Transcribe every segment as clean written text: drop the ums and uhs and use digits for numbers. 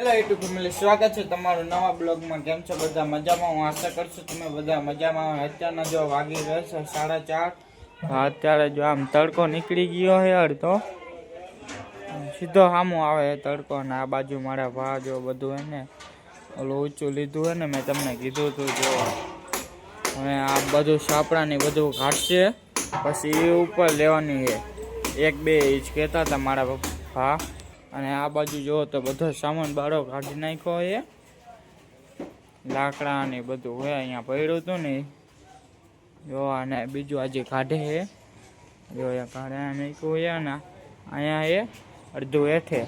Hello YouTube family, સ્વાગત છે તમારું નવા બ્લોગમાં। કેમ છો બધા? મજામાં? હું આશા કરું છું તમે બધા મજામાં। અત્યારના જો વાગી રહ્યો છે 4:30। અત્યારે જો આમ તડકો નીકળી ગયો છે અડધો, સીધો સામો આવે તડકો। અને આ બાજુ મારા ભા જો બધું હે ને ઓલું ઊંચું લીધું હે ને, મેં તમને કીધું હતું જો હવે આ બધું સાપડાની બધું કાઢશે પછી એ ઉપર લેવાની છે। 1-2 ઇંચ કહેતા હતા મારા ભા। અને આ બાજુ જો તો બધો સામાન બારો કાઢી નાખ્યો છે, લાકડા ને બધું હોય અહીંયા પડ્યું હતું ને જો। અને બીજું આજે કાઢે છે જો, અહીંયા કાઢે નાખ્યું છે ને અહીંયા એ અડધું હેઠે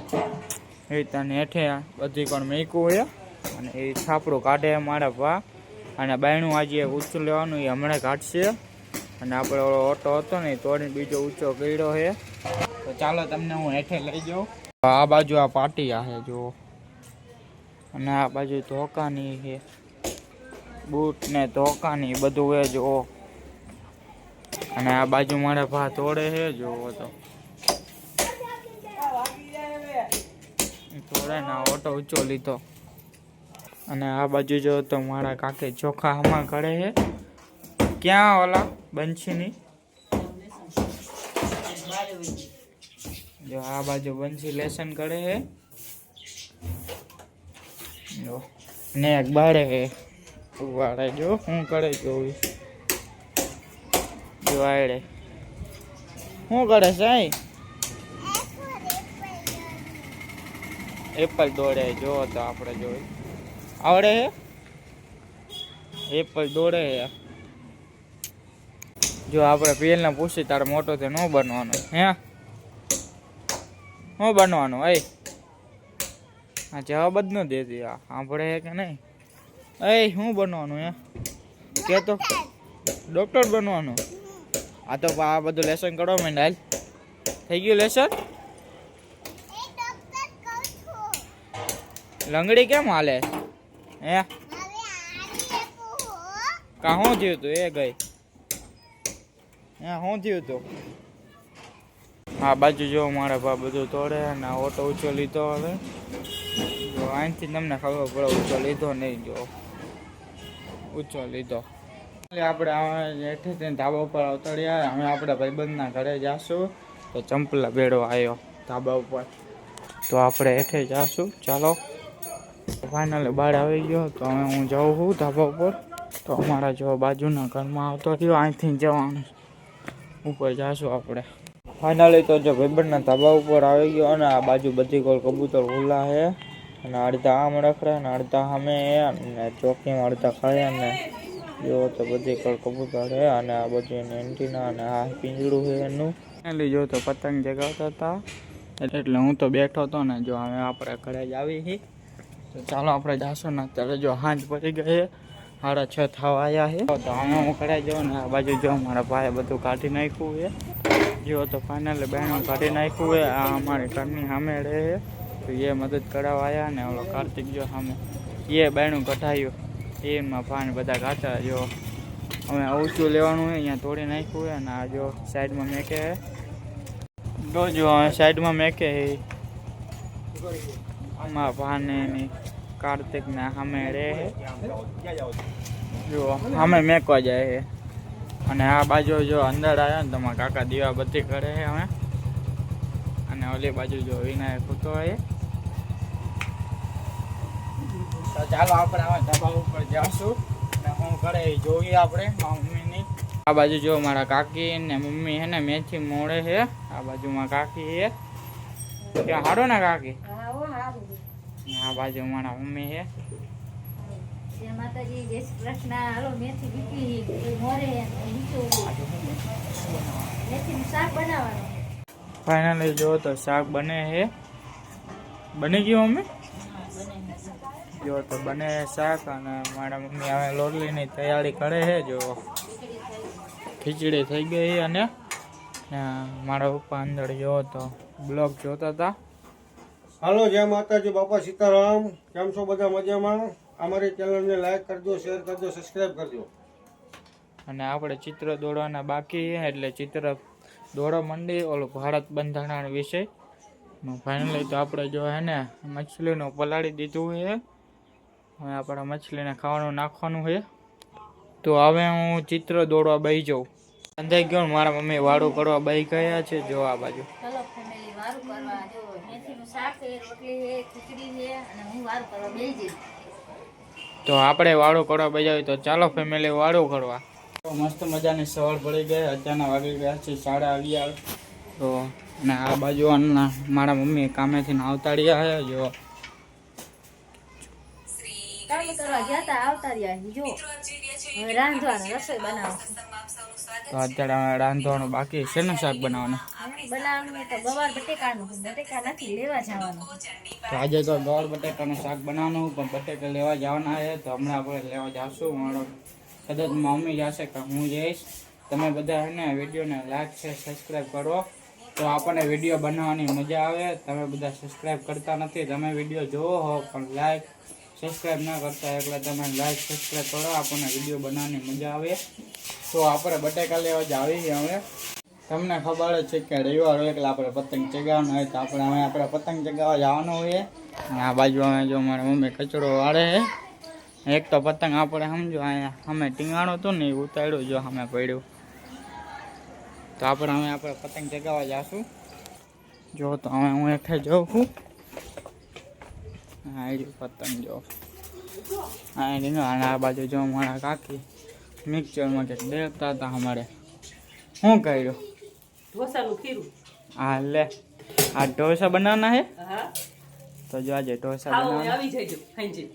એ તને હેઠે બધી પણ મેકવું છે। અને એ છાપડું કાઢે મારા ભા। અને બાયણું આજે ઊંચું લેવાનું એ હમણાં કાઢશે। અને આપણે ઓલો ઓટો હતો ને તોડીને બીજો ઊંચો કર્યો છે, તો ચાલો તમને હું હેઠે લઈ જાઉં। આ બાજુ આ પાટી છે જો, અને આ બાજુ ધોકાની છે, બૂટ ને ધોકાની બધું છે જો। અને આ બાજુ મારા ભા તોડે છે જોવો તો, તોડે ને ઓટો ઊંચો લીધો। અને આ બાજુ જો તો મારા કાકે ચોખા હમણાં કરે છે, ક્યાં ઓલા બંસીની જો, આ બાજુ બંસી લેસન કરે છે જો। ને એક બાળે છે વાળે જો શું કરે જોવી જો, આડે શું કરે સાઈ એપલ દોડે જો, તો આપણે જોઈ આવડે છે એપલ દોડે છે જો। આપણે પેલને પૂછી તારે મોટો તે ન બનવાનો હે, શું બનવાનું? હા જવાબ જ ન દેતી, આ સાંભળે છે કે નહીં? શું બનવાનું હે કે તો ડોક્ટર બનવાનું? આ તો આ બધું લેસન કરો મેં હાલ થઈ ગયું લેસન। લંગડી કેમ હાલે હે? કા શું થયું તું? એ ગઈ હે શું થયું તું? આ બાજુ જો મારા ભા બધું તોડે અને ઓટો ઊંચો લીધો હવે જો। અહીંથી તમને ખબર પડે ઊંચો લીધો નહીં જો, ઊંચો લીધો। આપણે હેઠે ધાબા ઉપર ઉતર્યા, હવે આપણે ભાઈબંધના ઘરે જાશું। તો ચંપલા બેડો આવ્યો ધાબા ઉપર, તો આપણે હેઠે જાશું। ચાલો ફાઇનલી બાર આવી ગયો, તો હવે હું જાઉં છું ધાબા ઉપર। તો અમારા જો બાજુના ઘરમાં આવતો થયો, અહીંથી જવાનું ઉપર જાશું આપણે ફાઇનલી। તો જો ભાઈબંધના ધાબા ઉપર આવી ગયો, અને આ બાજુ બધી કોલ કબૂતર ખુલ્લા છે, અને અડધા આમ રખડે ને અડધા સામે અને ચોકીમાં અડધા ખાય ને જો, તો બધી કોલ કબૂતર છે। અને આ બધું એની એન્ટીના અને આ પિંજરું છે એનું। ફાઇનલી જો તો પતંગ જગાવતા હતા, એટલે હું તો બેઠો હતો ને જો। હવે આપણે ઘરે જ આવી છીએ, તો ચાલો આપણે જાશું ને અત્યારે જો સાંજ પડી ગઈ, 6:30 થવા આવ્યા છે। તો હવે હું ઘરે જાઉં ને આ બાજુ જો મારા ભાઈએ બધું કાઢી નાખ્યું છે જો। તો ફાઇનલી બહેનું કાઢી નાખ્યું છે, આ અમારી ઘરની સામે રહે છે, તો એ મદદ કરાવવા આવ્યા ને ઓલો કાર્તિક જો સામે એ બહેનું કઢાયું, એમાં ભાન બધા કાઢતા જો। હવે ઊંચું લેવાનું હોય અહીંયા તોડી નાખ્યું છે, અને આ જો સાઈડમાં મેકે છે તો જો સાઈડમાં મેકે આમાં ભાને એની કાર્તિકને સામે રહે જો, સામે મેકવા જાય છે। અને આ બાજુ જો અંદર આવ્યા ને તમારા કાકા દીવા બત્તી કરે છે હવે, અને ઓલી બાજુ જો વિનાયક હતો એ। તો ચાલો આપણે આવા ધાબા ઉપર જાશું ને હું કરે જોઈએ આપણે મમ્મીની। આ બાજુ જો મારા કાકી ને મમ્મી હે ને મેથી મોડે છે, આ બાજુમાં કાકી છે, ત્યાં હારો ને કાકી? આ બાજુ મારા મમ્મી છે। ફાઇનલી જો તો શાક બને છે, બની ગયું મમ્મી જો, તો બને શાક। અને મારા મમ્મી હવે લોટલીની તૈયારી કરે છે જો, ખીચડી થઈ ગઈ। અને મારા પપ્પા અંદર જો તો બ્લોગ જોતા હતા। હાલો જય માતાજી, બાપા સીતારામ। કેમ છો બધા? મજામાં? અમારી ચેનલને લાઈક કરજો, શેર કરજો, સબસ્ક્રાઈબ કરજો। અને આપણે ચિત્ર દોડવાના બાકી, એટલે ચિત્ર દોડો મંડી ઓલું ભારત બંધારણ વિશે ફાઇનલી તો આપણે જો હે ને મછલીનું પલાળી દીધું છે. હવે આપણે મછલીને ખાવાનું નાખવાનું છે. તો હવે હું ચિત્ર દોડવા બેસી જાઉં. અંદાજ ગયો મારા મમ્મી વાળું કરવા બેસી ગયા છે. જો આ બાજુ ચલો ફેમિલી વારું કરવા જો મેથીનું શાક છે, રોટલી છે, ખીચડી છે અને હું વારું કરવા બેસી જઈશ. તો આપણે વાળું કરવા બેસી તો ચાલો ફેમિલી વાળું કરવા. તો મસ્ત મજાની સવાર પડી ગઈ. અત્યારના વાગી ગયા છે 11:30. તો અને આ બાજુ મારા મમ્મી કામેથી આવતા રહ્યા છે. જો કામ કરવા ગયા તા આવતા રહ્યા જો હવે રાંધવાનું રસોઈ બનાવવાનું. તો અત્યારે અમે રાંધવાનું બાકી છે ને શાક બનાવવાનું. બનાવવાનું તો ગવાર બટેકાનું બટેકા નથી લેવા જવાનું. તો આજે તો ગોળ બટેકાનું શાક બનાવવાનું પણ બટેકા લેવા જવાના છે. તો હમણાં આપણે લેવા જાશું. મારો કદાચ મમ્મી જશે કે હું જઈશ. તમે બધા છે ને વિડીયોને લાઈક છે સબસ્ક્રાઈબ કરો તો આપણને વિડીયો બનાવવાની મજા આવે. તમે બધા સબસ્ક્રાઈબ કરતા નથી. તમે વિડીયો જોવો હો પણ લાઈક સબસ્ક્રાઈબ ના કરતા એટલે તમે લાઈક સબસ્ક્રાઈબ કરો. આપણને વિડીયો બનાવવાની મજા આવે. તો આપણે બટેકા લેવા જ આવી હવે. તમને ખબર જ છે કે રવિવાર હોય એટલે આપણે પતંગ ચગાવવાનો હોય. તો આપણે પતંગ ચગાવવા જવાનું હોય. અને આ બાજુ અમે જો મારા મમ્મી કચરો વાળે છે. એક તો પતંગ આપણે સમજો અહીંયા અમે ટીંગાણો હતો ને એ ઉતાર્યું જો અમે પડ્યું. તો આપણે પતંગ ચગાવવા જઈશું. જો તો હવે હું એકઠે જાઉં છું. હા એ પતંગ જો હા રીંગણ. આ બાજુ જો મારા કાકી મિક્સચરમાં કે દેખતા હતા અમારે શું કર્યું ઢોસાનું ખીરું. હા લે આ ઢોસા બનાવવાના હે. હા તો જો આજે ઢોસા આવો બનાવવાના. આવી જજો ખાઈ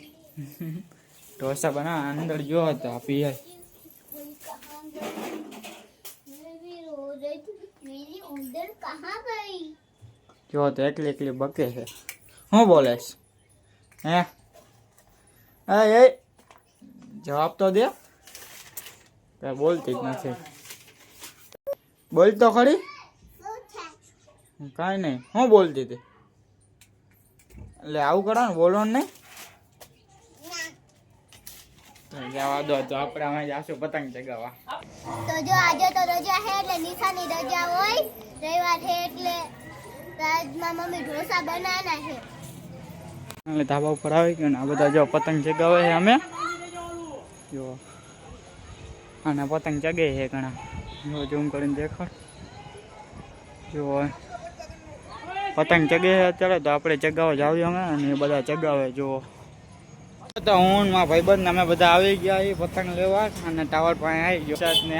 ઢોસા બનાવવા અંદર જો હતો આ પિયર. જો તો એકલી એકલી બકે છે. શું બોલેશ હે? એ જવાબ તો દે. કઈ બોલતી જ નથી. બોલ તો ખરી. કાંઈ નહીં. શું બોલતી હતી? એટલે આવું કરો ને બોલવાનું નહીં. જવા દો. તો આપણે અમે જાશું પતંગ ચગાવવા. તો જો આજે તો રજા છે એટલે નિશાની રજા હોય રવિવાર છે એટલે આજમાં મમ્મી ઢોસા બનાવવાના છે. એટલે ધાબા ઉપર આવી ગયો ને આ બધા જો પતંગ ચગાવે છે. અમે જો અને પતંગ ચગે છે ઘણા. જો ઝૂમ કરીને દેખાડ. જો પતંગ ચગે છે અત્યારે. તો આપણે ચગાવવા જાવી અમે અને એ બધા ચગાવે. જુઓ તો હું મારા ભાઈબંધ અમે બધા આવી ગયા એ પતંગ લેવા અને ટાવર પાસે આવી ગયો ને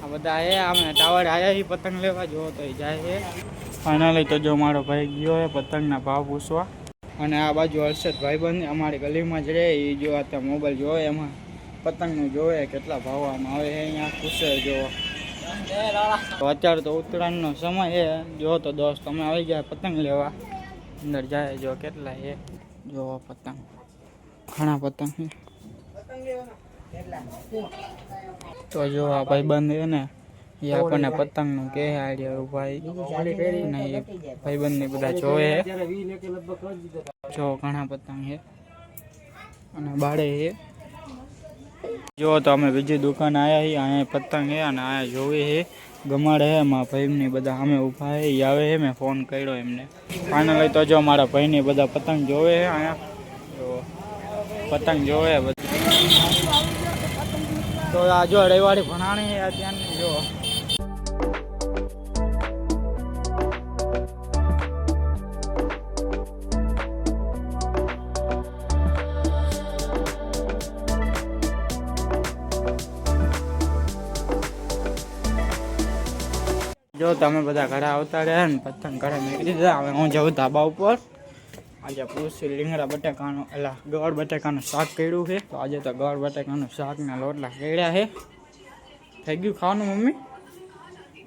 આ બધા એ અમે ટાવર આવ્યા એ પતંગ લેવા. જો તો એ જાય છે ફાઇનલી. તો જો મારો ભાઈ ગયો છે પતંગના ભાવ પૂછવા. અને આ બાજુ હર્ષદ ભાઈબંધ અમારી ગલીમાં જ રહે. એ જો અત્યારે મોબાઈલ જોવે એમાં પતંગનું જોવે કેટલા ભાવ આમાં આવે અહીંયા પૂછે. જો તો અત્યારે તો ઉત્તરાયણનો સમય છે. જો તો દોસ્ત અમે આવી ગયા પતંગ લેવા. અંદર જાય જો કેટલા છે. જો પતંગ ઘણા પતંગ છે. તો જો આ ભાઈબંધ છે ને એ આપણને પતંગનું કે આઈડિયા ભાઈ અને એ ભાઈબંધ ને બધા જોવે. જો ઘણા પતંગ છે અને બાળે છે. જો તો અમે બીજી દુકાન આવ્યા છીએ. અહીંયા પતંગ છે અને અહીંયા જોવે છે ગમાડે છે. મારા ભાઈની બધા અમે ઊભા છે. એ આવે છે. મેં ફોન કર્યો એમને. ફાઇનલી તો જો મારા ભાઈની બધા પતંગ જોવે છે. અહીંયા જો પતંગ જોવે બધા. તો આ જો રવિવારી ભણાણી છે ત્યાંની. જો જો તમે બધા ઘરે આવતા રહ્યા ને પતંગ ઘરે મેળવી દીધા. હવે હું જાઉં ધાબા ઉપર. આજે પૂછી રીંગણા બટાકાનું એટલે ગળ બટાકાનું શાક કર્યું છે. તો આજે તો ગળ બટાકાનું શાકના લોટલા કર્યા છે. થઈ ગયું ખાવાનું મમ્મી?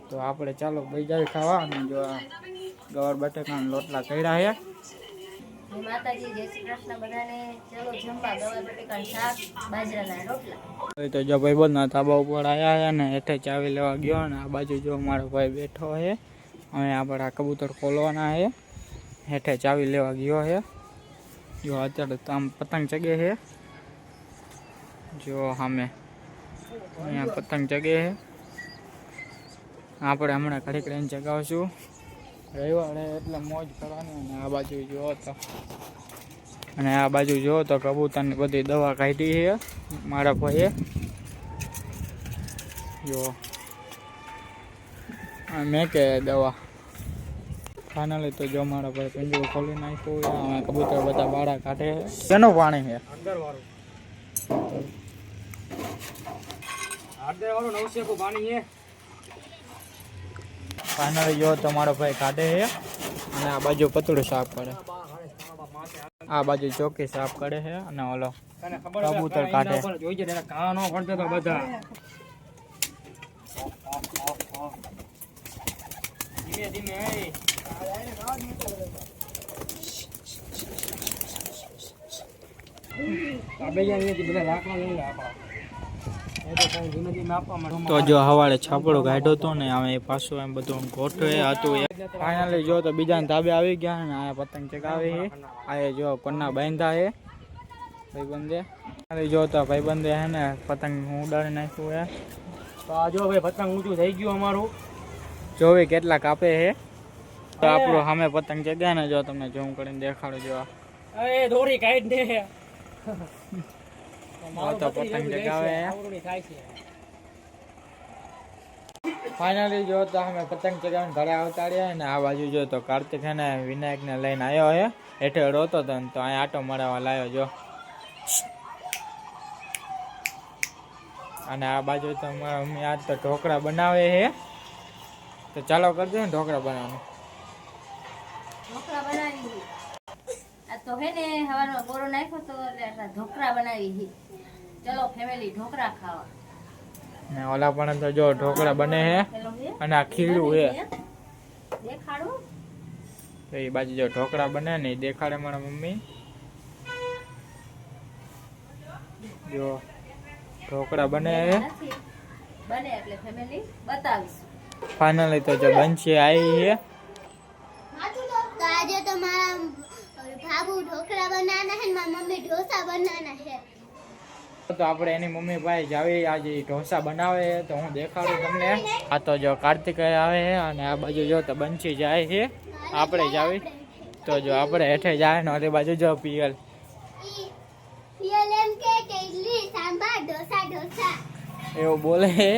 તો આપણે ચાલો ભાઈ જાય ખાવા. અને જો આ ગળ બટાકાના લોટલા કર્યા છે. માતાજી જય શ્રી કૃષ્ણ બધાને. ચલો જમવા ગવાર બટેકાનું શાક બાજરાના રોટલા. તો જો ભાઈબંધના ધાબા ઉપર આવ્યા છે ને હેઠે ચાવી લેવા ગયો. અને આ બાજુ જો મારો ભાઈ બેઠો છે. હવે આપણે આ કબૂતર ખોલવાના છે. હેઠે ચાવી લેવા ગયો છે. જો અત્યારે તો આમ પતંગ ચગે છે. જો સામે અહીંયા પતંગ ચગે છે. આપણે હમણાં ઘડીક રહીને ચગાવશું. રવિવારે એટલે મોજ કરવાની. અને આ બાજુ જોવો તો, અને આ બાજુ જોવો તો કબૂતરની બધી દવા કાઢી છે મારા ભાઈએ. જો મેં કે દવા ફાઇનલી તો જો મારા ભાઈ પિંજરું ખોલી નાખ્યું. હવે કબૂતર બધા બાળા કાઢે. કેનું પાણી છે? અંદર વાળું 900 પાણી છે. ફાઇનલી જો તો મારો ભાઈ કાઢે છે. અને આ બાજુ પતળું સાફ કરે, આ બાજુ ચોકી સાફ કરે છે. અને ઓલો કબૂતર કાઢે. જોઈ જાય કાં ન પડતો તો બધા ધીમે ધીમે. તો જો હવારે છાપડો કાઢ્યો હતો ને હવે પાછું એમ બધું ગોઠવે હતું. ફાઇનલી જો તો બીજાને ધાબે આવી ગયા ને આ પતંગ ચગાવી છે. આ જો કોના બાંધા છે ભાઈબંધે. જો તો ભાઈબંધે હે ને પતંગ ઉડાડી નાખ્યું છે. તો આ જો ભાઈ પતંગ ઊંચું થઈ ગયું અમારું. જોવી કેટલા કાપે છે. તો આપણું સામે પતંગ ચગ્યા ને જો તમને ઝૂમ કરીને દેખાડો. જો એ દોરી કાઢ દે. તો પતંગ ચગાવે. ફાઇનલી જો તો અમે પતંગ ચગાવીને ઘરે આવતા રહ્યા ને આ બાજુ જો તો કાર્તિક હે ને વિનાયકને લઈને આવ્યો હે. હેઠે રોતો હતો ને તો અહીંયા આટો મરાવા લાવ્યો. જો અને આ બાજુ તો મારા મમ્મી આજ તો ઢોકળા બનાવે છે. તો ચાલો કરજો ને ઢોકળા બનાવવાનું. ઢોકળા બનાવી આ તો હે ને હવારમાં ગોરો નાખ્યો તો એટલે ઢોકળા બનાવી. ચલો ફેમિલી ઢોકળા ખાવા. ને ઓલા પણ તો જો ઢોકળા બને છે. અને આ ખીરું છે દેખાડું. તો એ બાજુ જો ઢોકળા બને ને એ દેખાડે મારા મમ્મી. જો ઢોકળા બને છે. બને એટલે ફેમિલી બતાવીશું. ફાઇનલી તો જો બંછી આવી છે. તો આજે તો મારા ભાભુ ઢોકળા બનાવવાના છે, મારી મમ્મી ઢોસા બનાવવાના છે. તો આપણે એની મમ્મી ભાઈ જાવી આજે ઢોસા બનાવે છે તો હું દેખાડું તમને. આ તો જો કાર્તિક આવે છે અને આ બાજુ જો તો બંછી જાય છે. આપણે જાવી તો જો આપણે હેઠે જાય ને ઓલી બાજુ જો પિયલ પિયલ એમ કે ઇડલી સાંભાર ઢોસા ઢોસા એવું બોલે છે.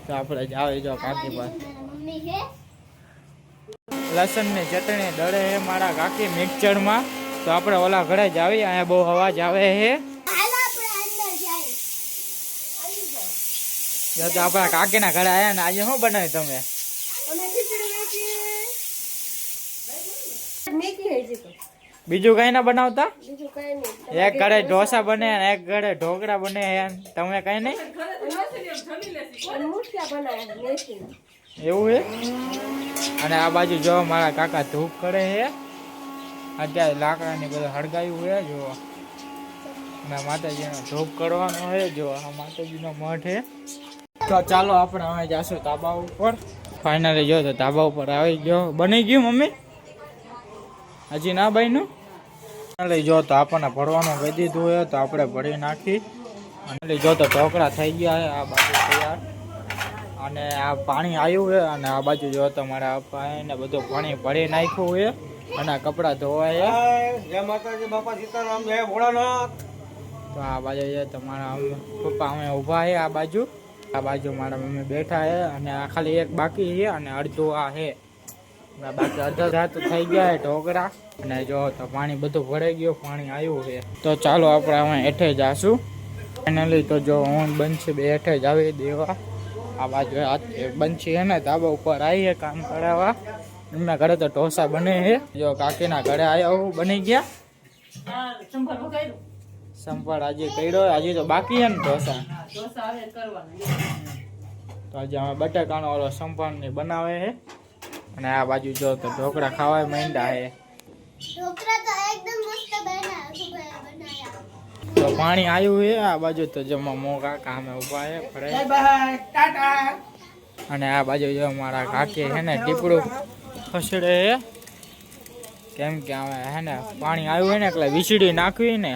તો આપણે જાવી જો કાર્તિક ભાઈ. મમ્મી છે લસણની ચટણી દળે છે મારા કાકી મિક્સચરમાં. તો આપણે ઓલા ઘરે જ આવી. અહીંયા બહુ અવાજ આવે છે. હાલો આપણે અંદર જાય. જો તો આપણા કાકીના ઘરે આવ્યા ને આજે શું બનાવ્યું તમે? બીજું કઈ ના બનાવતા? એક ઘરે ઢોસા બને ને એક ઘરે ઢોકળા બને. તમે કઈ નહીં એવું છે? અને આ બાજુ જો મારા કાકા ધૂપ કરે છે. અત્યારે લાકડાની બધું હળગાયું છે. જો અને માતાજીનો ધૂપ કરવાનો છે. જો આ માતાજીનો મઠ છે. તો ચાલો આપણે હવે જાશું ધાબા ઉપર. ફાઇનલી જો તો ધાબા ઉપર આવી ગયો. બની ગયું મમ્મી? હજી ના બન્યું? ફાઇનલી જો તો આપણને ભરવાનું કહી દીધું હોય તો આપણે ભરી નાખી. અને જો તો ઢોકળા થઈ ગયા છે આ બાજુ તૈયાર. અને આ પાણી આવ્યું છે. અને આ બાજુ જો તો મારા પપ્પાને બધું પાણી ભરી નાખ્યું છે. અને આ કપડાં ધોવાય છે. જય માતાજી, બાપા સીતારામ, જય ભોળાનાથ. તો આ બાજુ છે તો મારા પપ્પા અમે ઊભા છે આ બાજુ. આ બાજુ મારા મમ્મી બેઠા છે. અને આ ખાલી એક બાકી છે અને અડધું આ છે. બાકી અડધા તો થઈ ગયા છે ઢોકળા. અને જો તો પાણી બધું ભરાઈ ગયું, પાણી આવ્યું છે. તો ચાલો આપણે હવે હેઠે જાશું. ફાઇનલી તો જો હું બંછી બે હેઠે જ આવી દેવા. આ બાજુ બંછી છે ને ધાબા ઉપર આવીએ કામ કરાવવા. એમના ઘરે તો ઢોસા બને છે. જો કાકીના ઘરે આવ્યા હું બની ગયા. સંભાળ આજે કર્યો. હજી તો બાકી છે ને ઢોસા. તો આજે અમે બટાકાનો ઓલો સંભાળની બનાવે છે. અને આ બાજુ જો તો ઢોકળા ખાવા માંડ્યા છે. ઢોકળા તો એકદમ મસ્ત બનાયા. તો પાણી આવ્યું છે આ બાજુ. તો જમવા મોકા કામે ઉભા છે ફરે. અને આ બાજુ જો મારા કાકી છે ને ટીપડું ખસેડે છે. કેમ કે અમે હે ને પાણી આવ્યું હોય ને એટલે વીસળી નાખવી ને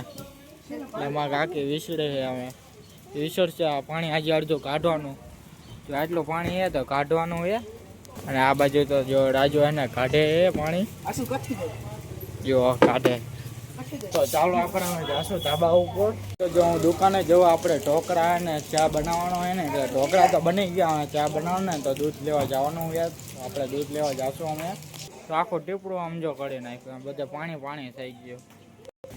એટલે મારા કાકી વીસળે છે. અમે વિસળશે આ પાણી આજે અડધું કાઢવાનું. જો આટલું પાણી છે તો કાઢવાનું છે. અને આ બાજુ તો જો રાજુ એને કાઢે પાણી જો કાઢે. તો ચાલો આપણે હવે જાશું ધાબા ઉપર. તો જો હું દુકાને જવા આપણે ઢોકળા અને ચા બનાવવાનો હોય ને એટલે ઢોકળા તો બની ગયા, હવે ચા બનાવવાનું ને તો દૂધ લેવા જવાનું હોય તો આપણે દૂધ લેવા જાશું અમે. તો આખું ટીપડું આમ જો કરી નાખ્યું, બધે પાણી પાણી થઈ ગયું.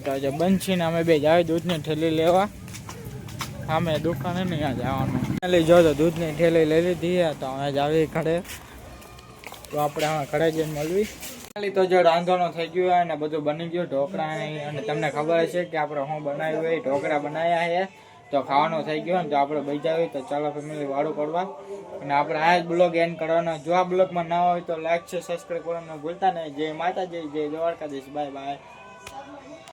તો જે બંસીને અમે બે જાવી દૂધની થેલી લેવા, અમે દુકાને નહીં ત્યાં જવાનું. એટલે જો તો દૂધની થેલી લઈ લીધી તો અમે જાવી ઘરે. તો આપણે હવે ઘરે જઈને મળવી. તો જો રાંધવાનું થઈ ગયું હોય ને બધું બની ગયું ઢોકળા, અને તમને ખબર છે કે આપણે શું બનાવ્યું હોય, ઢોકળા બનાવ્યા છે. તો ખાવાનું થઈ ગયું ને તો આપણે બઈ જાવી. તો ચાલો ફેમિલી વાળું કરવા, અને આપણે આ જ બ્લોગ એન્ડ કરવાનો. જો આ બ્લોગમાં ના હોય તો લાઈક છે, સબસ્ક્રાઈબ કરવાનું ભૂલતા નહીં. જય માતાજી, જય દ્વારકાધીશ, બાય બાય.